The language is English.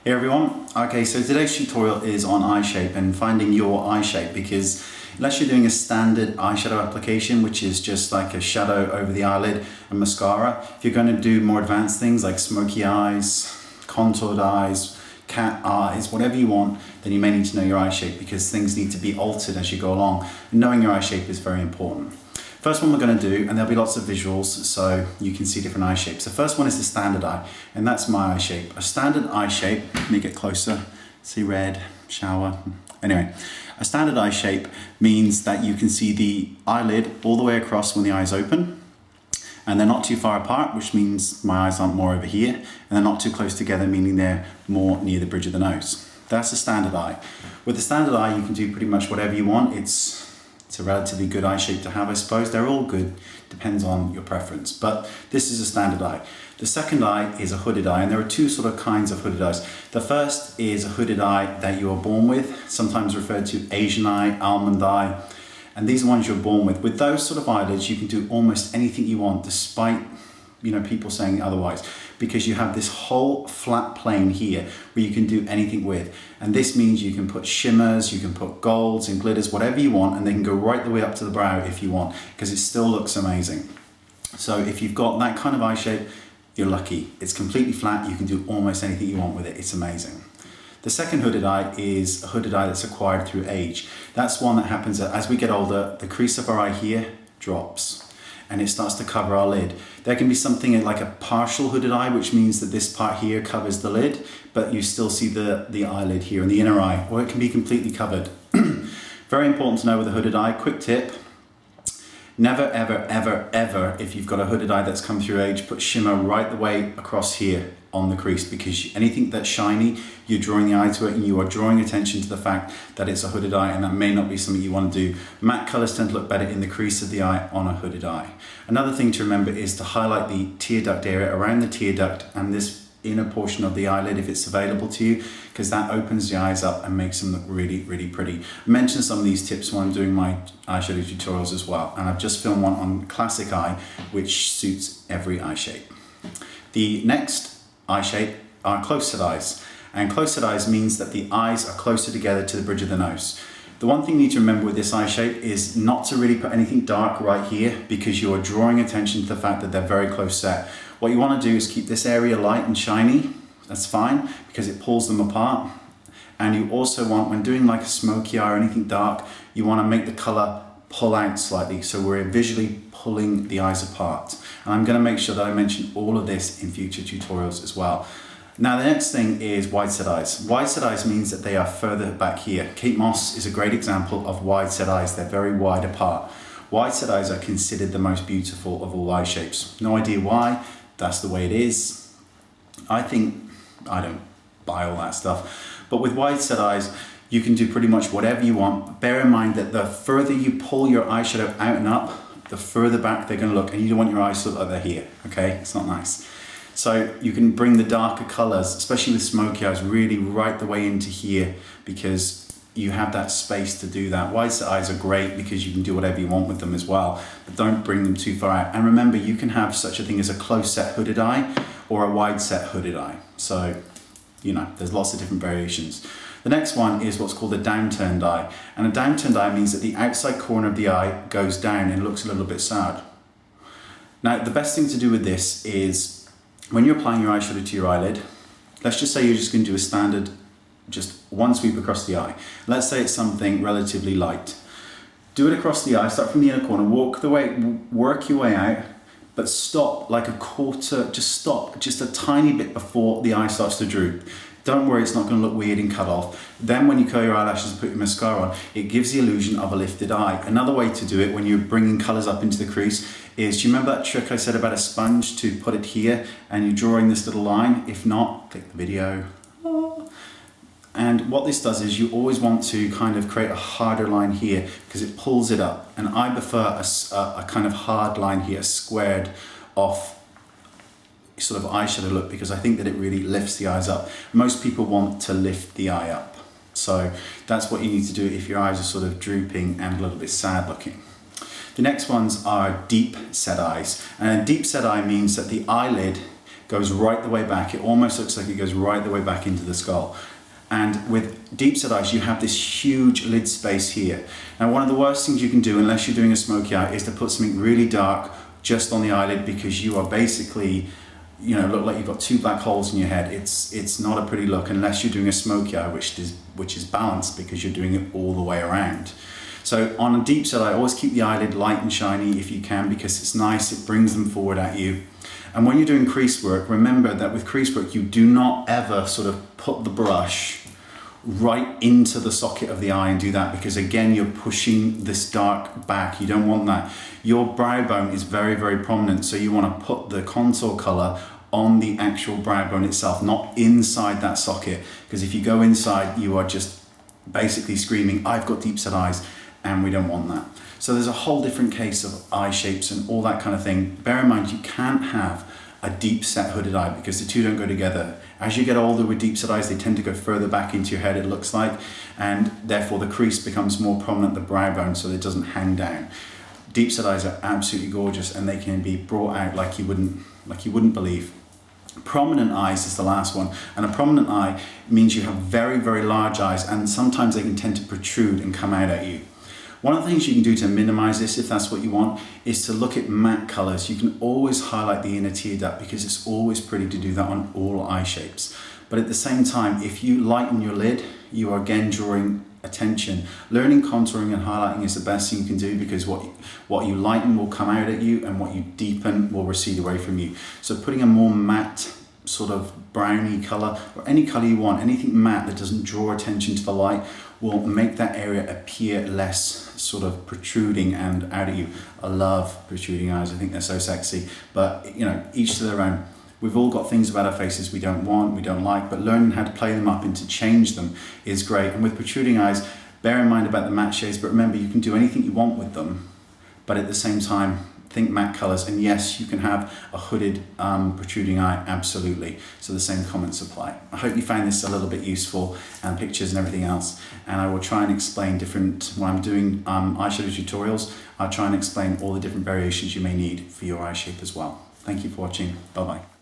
Hey everyone, okay, so today's tutorial is on eye shape and finding your eye shape, because unless you're doing a standard eyeshadow application, which is just like a shadow over the eyelid and mascara, if you're going to do more advanced things like smoky eyes, contoured eyes, cat eyes, whatever you want, then you may need to know your eye shape, because things need to be altered as you go along. And knowing your eye shape is very important. First one we're going to do, and there'll be lots of visuals so you can see different eye shapes. The first one is the standard eye, and that's my eye shape. A standard eye shape, let me get closer, see red, shower. Anyway, a standard eye shape means that you can see the eyelid all the way across when the eye is open, and they're not too far apart, which means my eyes aren't more over here, and they're not too close together, meaning they're more near the bridge of the nose. That's a standard eye. With the standard eye, you can do pretty much whatever you want. It's a relatively good eye shape to have, I suppose. They're all good, depends on your preference, but this is a standard eye. The second eye is a hooded eye, and there are two sort of kinds of hooded eyes. The first is a hooded eye that you are born with, sometimes referred to Asian eye, almond eye, and these are ones you're born with. With those sort of eyelids, you can do almost anything you want, despite people saying otherwise, because you have this whole flat plane here where you can do anything with. And this means you can put shimmers, you can put golds and glitters, whatever you want, and they can go right the way up to the brow if you want, because it still looks amazing. So if you've got that kind of eye shape, you're lucky. It's completely flat, you can do almost anything you want with it. It's amazing. The second hooded eye is a hooded eye that's acquired through age. That's one that happens as we get older. The crease of our eye here drops, and it starts to cover our lid. There can be something like a partial hooded eye, which means that this part here covers the lid, but you still see the eyelid here in the inner eye, or it can be completely covered. Very important to know with a hooded eye. Quick tip: never, ever, ever, ever, if you've got a hooded eye that's come through age, put shimmer right the way across here on the crease, because anything that's shiny, you're drawing the eye to it, and you are drawing attention to the fact that it's a hooded eye, and that may not be something you want to do. Matte colors tend to look better in the crease of the eye on a hooded eye. Another thing to remember is to highlight the tear duct area around the tear duct and this inner portion of the eyelid if it's available to you, because that opens the eyes up and makes them look really, really pretty. I mentioned some of these tips when I'm doing my eyeshadow tutorials as well, and I've just filmed one on classic eye, which suits every eye shape. The next eye shape are close-set eyes, and close-set eyes means that the eyes are closer together to the bridge of the nose. The one thing you need to remember with this eye shape is not to really put anything dark right here, because you are drawing attention to the fact that they're very close set. What you want to do is keep this area light and shiny. That's fine, because it pulls them apart. And you also want, when doing like a smoky eye or anything dark, you want to make the color pull out slightly, so we're visually pulling the eyes apart. And I'm going to make sure that I mention all of this in future tutorials as well. Now the next thing is wide set eyes. Wide set eyes means that they are further back here. Kate Moss is a great example of wide set eyes. They're very wide apart. Wide set eyes are considered the most beautiful of all eye shapes. No idea why, that's the way it is. I don't buy all that stuff. But with wide set eyes, you can do pretty much whatever you want. Bear in mind that the further you pull your eyeshadow out and up, the further back they're going to look, and you don't want your eyes to look like they're here, okay? It's not nice. So you can bring the darker colors, especially with smoky eyes, really right the way into here, because you have that space to do that. Wide set eyes are great because you can do whatever you want with them as well, but don't bring them too far out. And remember, you can have such a thing as a close set hooded eye or a wide set hooded eye. So, there's lots of different variations. The next one is what's called a downturned eye. And a downturned eye means that the outside corner of the eye goes down and looks a little bit sad. Now, the best thing to do with this is when you're applying your eyeshadow to your eyelid, let's just say you're just going to do a standard, just one sweep across the eye. Let's say it's something relatively light. Do it across the eye, start from the inner corner, work your way out, but stop like a quarter, just a tiny bit before the eye starts to droop. Don't worry, it's not going to look weird and cut off. Then when you curl your eyelashes and put your mascara on, it gives the illusion of a lifted eye. Another way to do it when you're bringing colours up into the crease is, do you remember that trick I said about a sponge to put it here and you're drawing this little line? If not, click the video. And what this does is you always want to kind of create a harder line here because it pulls it up. And I prefer a kind of hard line here, squared off sort of eyeshadow look, because I think that it really lifts the eyes up. Most people want to lift the eye up. So that's what you need to do if your eyes are sort of drooping and a little bit sad looking. The next ones are deep set eyes. And a deep set eye means that the eyelid goes right the way back. It almost looks like it goes right the way back into the skull. And with deep set eyes, you have this huge lid space here. Now, one of the worst things you can do, unless you're doing a smoky eye, is to put something really dark just on the eyelid, because you are basically, you know, look like you've got two black holes in your head. It's not a pretty look unless you're doing a smoky eye, which is balanced because you're doing it all the way around. So on a deep set eye, always keep the eyelid light and shiny if you can, because it's nice, it brings them forward at you. And when you're doing crease work, remember that with crease work, you do not ever sort of put the brush right into the socket of the eye and do that, because again, you're pushing this dark back. You don't want that. Your brow bone is very, very prominent, so you want to put the contour color on the actual brow bone itself, not inside that socket, because if you go inside, you are just basically screaming, I've got deep set eyes, and we don't want that. So there's a whole different case of eye shapes and all that kind of thing. Bear in mind, you can't have a deep set hooded eye because the two don't go together. As you get older with deep set eyes, they tend to go further back into your head, it looks like, and therefore the crease becomes more prominent, the brow bone, so it doesn't hang down. Deep set eyes are absolutely gorgeous, and they can be brought out like you wouldn't believe. Prominent eyes is the last one, and a prominent eye means you have very, very large eyes, and sometimes they can tend to protrude and come out at you. One of the things you can do to minimize this, if that's what you want, is to look at matte colors. You can always highlight the inner tear duct because it's always pretty to do that on all eye shapes. But at the same time, if you lighten your lid, you are again drawing attention. Learning contouring and highlighting is the best thing you can do, because what you lighten will come out at you, and what you deepen will recede away from you. So putting a more matte sort of browny color, or any color you want, anything matte that doesn't draw attention to the light, will make that area appear less sort of protruding and out at you. I love protruding eyes. I think they're so sexy, but you know, each to their own. We've all got things about our faces we don't want, we don't like, but learning how to play them up and to change them is great. And with protruding eyes, bear in mind about the matte shades, but remember, you can do anything you want with them, but at the same time, think matte colors. And yes, you can have a hooded protruding eye, absolutely. So the same comments apply. I hope you found this a little bit useful, and pictures and everything else. And I will try and explain when I'm doing eyeshadow tutorials, I'll try and explain all the different variations you may need for your eye shape as well. Thank you for watching. Bye-bye.